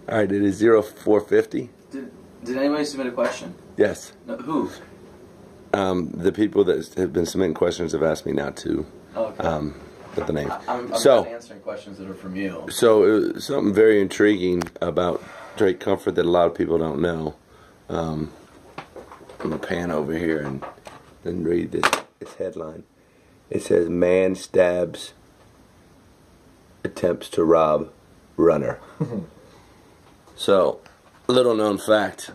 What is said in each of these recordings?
All right, it is 0450. Did anybody submit a question? Yes. No, who? The people that have been submitting questions have asked me not to put the names. I'm not answering questions that are from you. So it was something very intriguing about Drake Comfort that a lot of people don't know. I'm going to pan over here and then read this headline. It says, "Man stabs, attempts to rob runner." So, little known fact,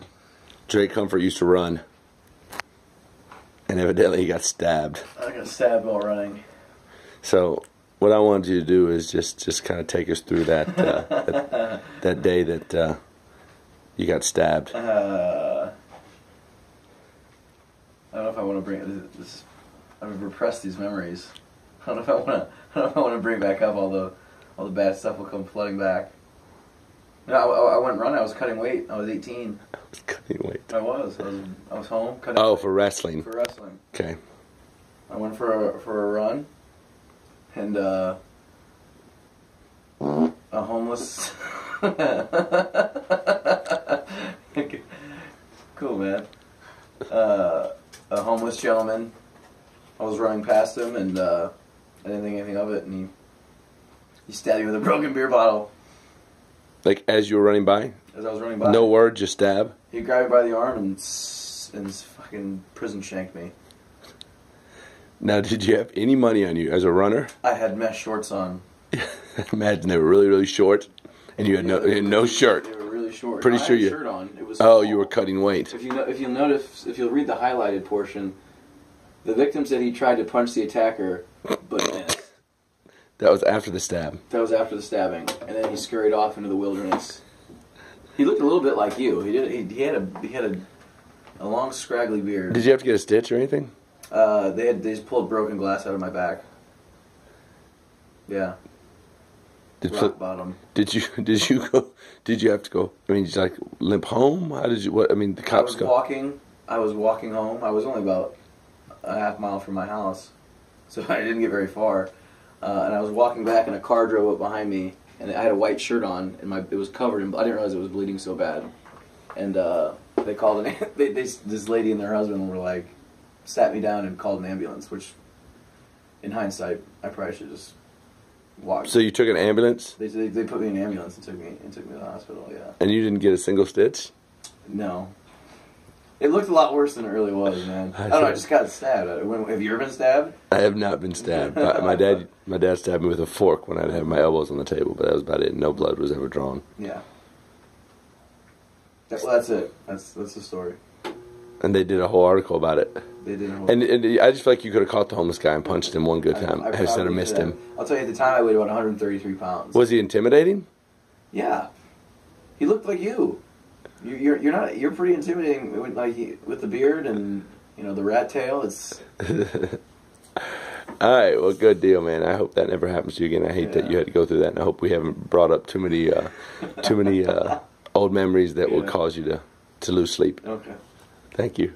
Drake Comfort used to run, and evidently he got stabbed. I got stabbed while running. So, what I wanted you to do is just kind of take us through that that day that you got stabbed. I don't know if I want to bring this. I've repressed these memories. I don't know if I want to bring back up all the bad stuff will come flooding back. No, I went running. I was cutting weight. I was 18. I was cutting weight. I was home cutting. Oh, weight. for wrestling. For wrestling. Okay. I went for a run, and a homeless. Cool, man. A homeless gentleman. I was running past him, and I didn't think anything of it, and he stabbed me with a broken beer bottle. Like as you were running by? As I was running by. No word, just stab? He grabbed me by the arm and fucking prison shanked me. Now, did you have any money on you as a runner? I had mesh shorts on. Imagine they were really, really short, and you had no shirt. They were really short. Pretty sure I had you. A shirt on. It was. Oh, you were cutting weight. If you'll notice, if you'll read the highlighted portion, the victim said he tried to punch the attacker, but missed. That was after the stab. That was after the stabbing, and then he scurried off into the wilderness. He looked a little bit like you. He had a long scraggly beard. Did you have to get a stitch or anything? They just pulled broken glass out of my back. Yeah. Rock bottom. Did you have to go? I mean, did you like limp home? How did you? What? I mean, the cops I was walking home. I was only about a half mile from my house, so I didn't get very far. And I was walking back, and a car drove up behind me, and I had a white shirt on, and it was covered in. I didn't realize it was bleeding so bad. And they called this lady and their husband were like, sat me down and called an ambulance. Which, in hindsight, I probably should just walk. So you took an ambulance? They put me in an ambulance and took me to the hospital. Yeah. And you didn't get a single stitch? No. It looked a lot worse than it really was, man. I don't know. I just got stabbed. Have you ever been stabbed? I have not been stabbed. My dad stabbed me with a fork when I'd have my elbows on the table, but that was about it. No blood was ever drawn. Yeah. Well, that's it. That's the story. And they did a whole article about it. They did. And I just feel like you could have caught the homeless guy and punched him one good time instead of missed him. I'll tell you, at the time I weighed about 133 pounds. Was he intimidating? Yeah. He looked like you. You're pretty intimidating, with the beard and the rat tail. It's. All right, well, good deal, man. I hope that never happens to you again. I hate that you had to go through that, and I hope we haven't brought up too many old memories that will cause you to lose sleep. Okay. Thank you.